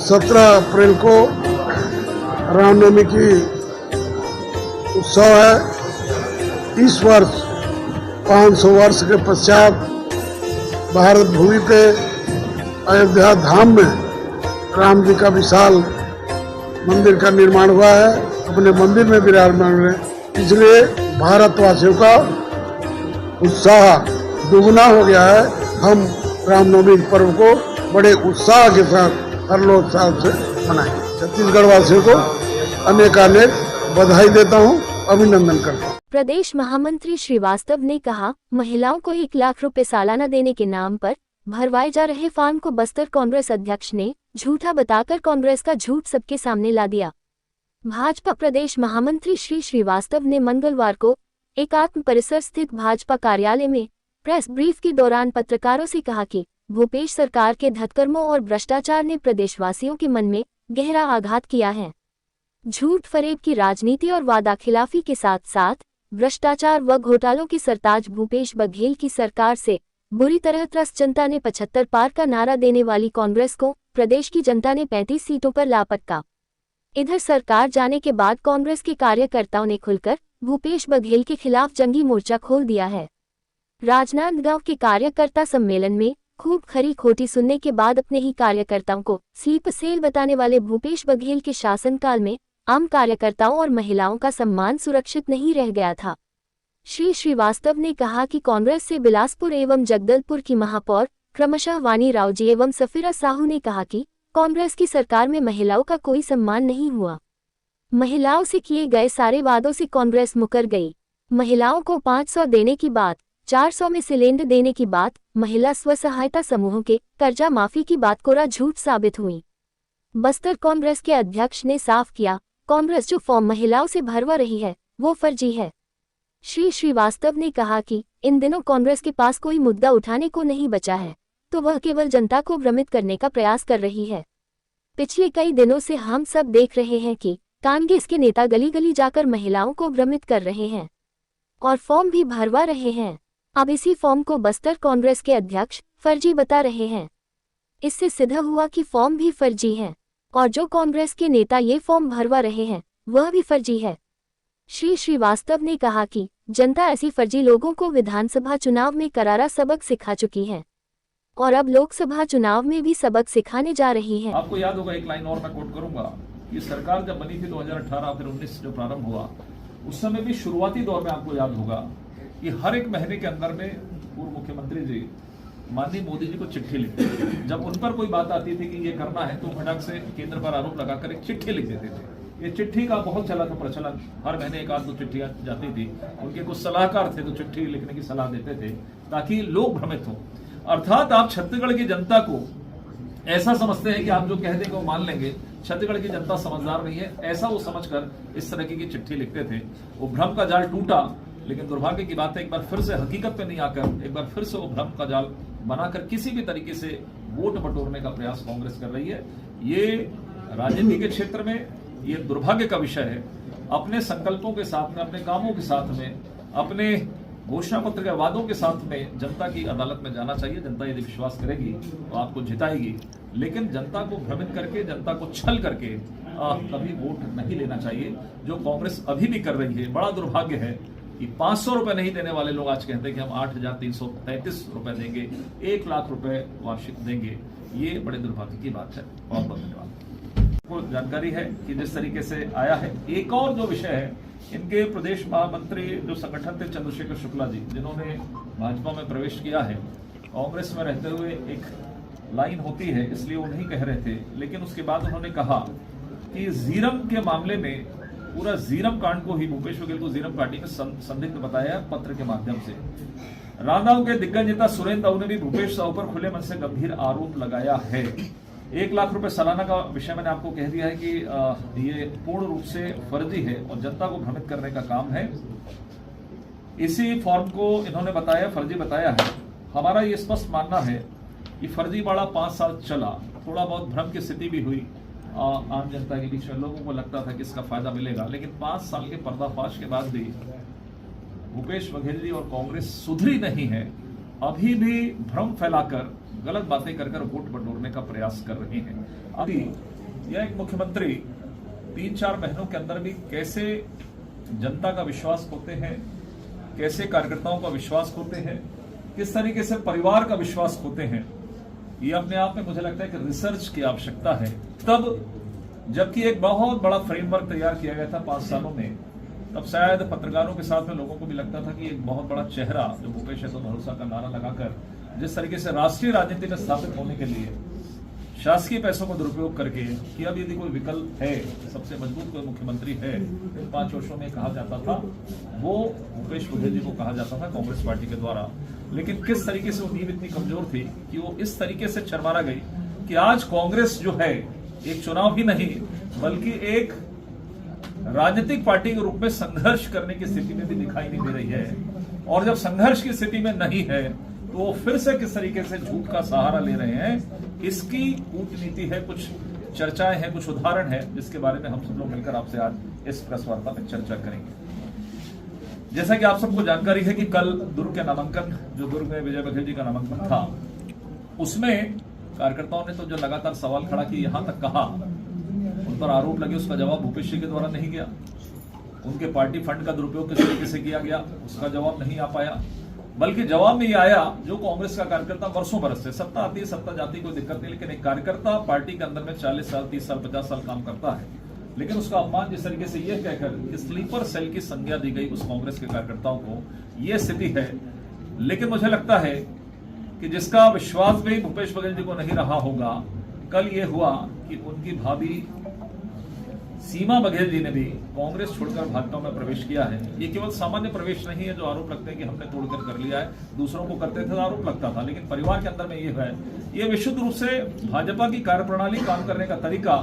17 अप्रैल को रामनवमी की उत्सव है। इस वर्ष 500 वर्ष के पश्चात भारत भूमि पे अयोध्या धाम में राम जी का विशाल मंदिर का निर्माण हुआ है। अपने मंदिर में विराजमान है, इसलिए भारतवासियों का उत्साह दुगना हो गया है। हम रामनवमी पर्व को बड़े उत्साह के साथ हर्षोल्लास से मनाएंगे। छत्तीसगढ़ वासियों को अनेक बधाई देता हूं, अभिनंदन करता हूं। प्रदेश महामंत्री श्रीवास्तव ने कहा, महिलाओं को 1 लाख रुपए सालाना देने के नाम पर भरवाए जा रहे फॉर्म को बस्तर कांग्रेस अध्यक्ष ने झूठा बताकर कांग्रेस का झूठ सबके सामने ला दिया। भाजपा प्रदेश महामंत्री श्री श्रीवास्तव ने मंगलवार को एकात्म परिसर स्थित भाजपा कार्यालय में प्रेस ब्रीफ के दौरान पत्रकारों से कहा कि भूपेश सरकार के धतकर्मों और भ्रष्टाचार ने प्रदेशवासियों के मन में गहरा आघात किया है। झूठ फरेब की राजनीति और वादाखिलाफी के साथ साथ भ्रष्टाचार व घोटालों की सरताज भूपेश बघेल की सरकार से बुरी तरह त्रस्त जनता ने 75 पार का नारा देने वाली कांग्रेस को प्रदेश की जनता ने 35 सीटों पर लापक्का। इधर सरकार जाने के बाद कांग्रेस के कार्यकर्ताओं ने खुलकर भूपेश बघेल के खिलाफ जंगी मोर्चा खोल दिया है। राजनांदगांव के कार्यकर्ता सम्मेलन में खूब खरी खोटी सुनने के बाद अपने ही कार्यकर्ताओं को स्लीप सेल बताने वाले भूपेश बघेल के शासनकाल में आम कार्यकर्ताओं और महिलाओं का सम्मान सुरक्षित नहीं रह गया था। श्री श्रीवास्तव ने कहा कि कांग्रेस से बिलासपुर एवं जगदलपुर की महापौर क्रमशः वानी राव जी एवं सफीरा साहू ने कहा कि कांग्रेस की सरकार में महिलाओं का कोई सम्मान नहीं हुआ। महिलाओं से किए गए सारे वादों से कांग्रेस मुकर गई। महिलाओं को 500 देने की बात, 400 में सिलेंडर देने की बात, महिला स्व सहायता समूहों के कर्जा माफी की बात कोरा झूठ साबित हुई। बस्तर कांग्रेस के अध्यक्ष ने साफ किया, कांग्रेस जो फॉर्म महिलाओं से भरवा रही है वो फर्जी है। श्री श्रीवास्तव ने कहा कि इन दिनों कांग्रेस के पास कोई मुद्दा उठाने को नहीं बचा है, तो वह केवल जनता को भ्रमित करने का प्रयास कर रही है। पिछले कई दिनों से हम सब देख रहे हैं कि कांग्रेस के नेता गली गली जाकर महिलाओं को भ्रमित कर रहे हैं और फॉर्म भी भरवा रहे हैं। अब इसी फॉर्म को बस्तर कांग्रेस के अध्यक्ष फर्जी बता रहे हैं। इससे सिद्ध हुआ कि फॉर्म भी फर्जी है और जो कांग्रेस के नेता ये फॉर्म भरवा रहे हैं वह भी फर्जी है। श्री श्रीवास्तव ने कहा कि जनता ऐसी फर्जी लोगों को विधानसभा चुनाव में करारा सबक सिखा चुकी है और अब लोकसभा चुनाव में भी सबक सिखाने जा रही है। आपको याद होगा, एक लाइन और मैं कोट करूंगा कि सरकार जब बनी थी 2018 फिर 19 जो प्रारंभ हुआ, उस समय भी शुरुआती दौर में आपको याद होगा कि हर एक महीने के अंदर में पूर्व मुख्यमंत्री जी माननीय मोदी जी को चिट्ठी लिखते थे। जब उन पर कोई बात आती थी कि ये करना है तो फटाक से केंद्र पर आरोप लगाकर एक चिट्ठी लिख देते थे। ये चिट्ठी का बहुत चला था प्रचलन, हर महीने 1-2 चिट्ठियां जाती थी। उनके कुछ सलाहकार थे जो चिट्ठी लिखने की सलाह देते थे ताकि लोग भ्रमित हों। अर्थात आप छत्तीसगढ़ की जनता को ऐसा समझते हैं कि आप जो कह देंगे वो मान लेंगे। छत्तीसगढ़ की जनता समझदार नहीं है, ऐसा वो समझकर इस तरह की चिट्ठी लिखते थे। वो भ्रम का जाल टूटा, लेकिन दुर्भाग्य की बात है एक बार फिर से हकीकत पे नहीं आकर एक बार फिर से वो भ्रम का जाल बनाकर किसी भी तरीके से वोट बटोरने का प्रयास कांग्रेस कर रही है। ये राजनीति के क्षेत्र में ये दुर्भाग्य का विषय है। अपने संकल्पों के साथ में, अपने कामों के साथ में, अपने घोषणा पत्र के वादों के साथ में जनता की अदालत में जाना चाहिए। जनता यदि विश्वास करेगी तो आपको जिताएगी, लेकिन जनता को भ्रमित करके, जनता को छल करके कभी वोट नहीं लेना चाहिए, जो कांग्रेस अभी भी कर रही है। बड़ा दुर्भाग्य है कि 500 रुपए नहीं देने वाले लोग आज कहते हैं कि हम 8,333 रुपए देंगे, 1 लाख रुपए वार्षिक देंगे। ये बड़े दुर्भाग्य की बात है। बहुत बहुत धन्यवाद। को जानकारी है कि जिस तरीके से आया है। एक और जो विषय है, इनके प्रदेश महामंत्री जो संगठन थे चंद्रशेखर शुक्ला जी, जिन्होंने भाजपा में प्रवेश किया है, कांग्रेस में रहते हुए एक लाइन होती है इसलिए वो नहीं कह रहे थे, लेकिन उसके बाद उन्होंने कहा कि जीरम के मामले में पूरा जीरम कांड को ही भूपेश बघेल को जीरम पार्टी में संदिग्ध बताया पत्र के माध्यम से। राजनांदगांव के दिग्गज नेता सुरेंद्र दाऊ ने भी भूपेश साहू पर खुले मन से गंभीर आरोप लगाया है। 1 लाख रुपए सालाना का विषय मैंने आपको कह दिया है कि ये पूर्ण रूप से फर्जी है और जनता को भ्रमित करने का काम है। इसी फॉर्म को इन्होंने बताया फर्जी बताया है। हमारा ये स्पष्ट मानना है कि फर्जीवाड़ा 5 साल चला, थोड़ा बहुत भ्रम की स्थिति भी हुई आम जनता के बीच में, लोगों को लगता था कि इसका फायदा मिलेगा, लेकिन 5 साल के पर्दाफाश के बाद भी भूपेश बघेल जी और कांग्रेस सुधरी नहीं है। अभी भी भ्रम फैलाकर गलत बातें कर वोट बटोरने का प्रयास कर रहे हैं। अभी या एक मुख्यमंत्री 3-4 महीनों के अंदर भी कैसे जनता का विश्वास खोते हैं, कैसे कार्यकर्ताओं का विश्वास खोते हैं, किस तरीके से परिवार का विश्वास खोते हैं, ये अपने आप में मुझे लगता है कि रिसर्च की आवश्यकता है। तब जबकि एक बहुत बड़ा फ्रेमवर्क तैयार किया गया था 5 सालों में, तब शायद पत्रकारों के साथ में लोगों को भी लगता था कि एक बहुत बड़ा चेहरा जो भूपेश है तो भरोसा का नारा लगाकर जिस तरीके से राष्ट्रीय राजनीति में स्थापित होने के लिए शासकीय पैसों का दुरुपयोग करके कि अब यदि कोई विकल्प है, सबसे मजबूत कोई मुख्यमंत्री है इन 5 वर्षों में कहा जाता था, वो भूपेश बघेल जी को कहा जाता था कांग्रेस पार्टी के द्वारा। लेकिन किस तरीके से वो नींव इतनी कमजोर थी कि वो इस तरीके से चरमारा गई कि आज कांग्रेस जो है एक चुनाव ही नहीं बल्कि एक राजनीतिक पार्टी के रूप में संघर्ष करने की स्थिति में भी दिखाई नहीं दे रही है। और जब संघर्ष की स्थिति में नहीं है तो वो फिर से किस तरीके से झूठ का सहारा ले रहे हैं, इसकी कूटनीति है, कुछ चर्चाएं हैं, कुछ उदाहरण है जिसके बारे में हम सब लोग मिलकर आपसे आज इस प्रेस वार्ता में चर्चा करेंगे। जैसा कि आप सबको जानकारी है कि कल दुर्ग के नामांकन, जो दुर्ग में विजय बघेल जी का नामांकन था, उसमें कार्यकर्ताओं ने तो जो लगातार सवाल खड़ा किया, यहां तक कहा, उन पर आरोप लगे, उसका जवाब भूपेश जी के द्वारा नहीं गया। उनके पार्टी फंड का दुरुपयोग किस तरीके से किया गया, उसका जवाब नहीं आ पाया। बल्कि जवाब में ये आया, जो कांग्रेस का कार्यकर्ता वर्षों बरस से, सत्ता आती है, सत्ता जाती, कोई दिक्कत नहीं, लेकिन एक कार्यकर्ता पार्टी के अंदर में 40 साल, 30 साल, 50 साल काम करता है, लेकिन उसका अपमान जिस तरीके से यह कहकर कि स्लीपर सेल की संज्ञा दी गई उस कांग्रेस के कार्यकर्ताओं को, यह स्थिति है। लेकिन मुझे लगता है कि जिसका विश्वास भी भूपेश बघेल जी को नहीं रहा होगा, कल ये हुआ कि उनकी भाभी सीमा बघेल जी ने भी कांग्रेस छोड़कर भाजपा में प्रवेश किया है। ये केवल सामान्य प्रवेश नहीं है जो आरोप लगते हैं कि हमने तोड़कर कर लिया है, दूसरों को करते थे तो आरोप लगता था, लेकिन परिवार के अंदर में ये है, ये विशुद्ध रूप से भाजपा की कार्यप्रणाली, काम करने का तरीका,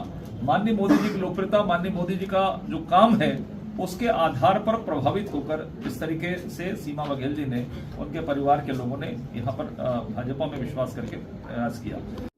माननीय मोदी जी की लोकप्रियता, माननीय मोदी जी का जो काम है उसके आधार पर प्रभावित होकर इस तरीके से सीमा बघेल जी ने, उनके परिवार के लोगों ने यहाँ पर भाजपा में विश्वास करके प्रयास किया।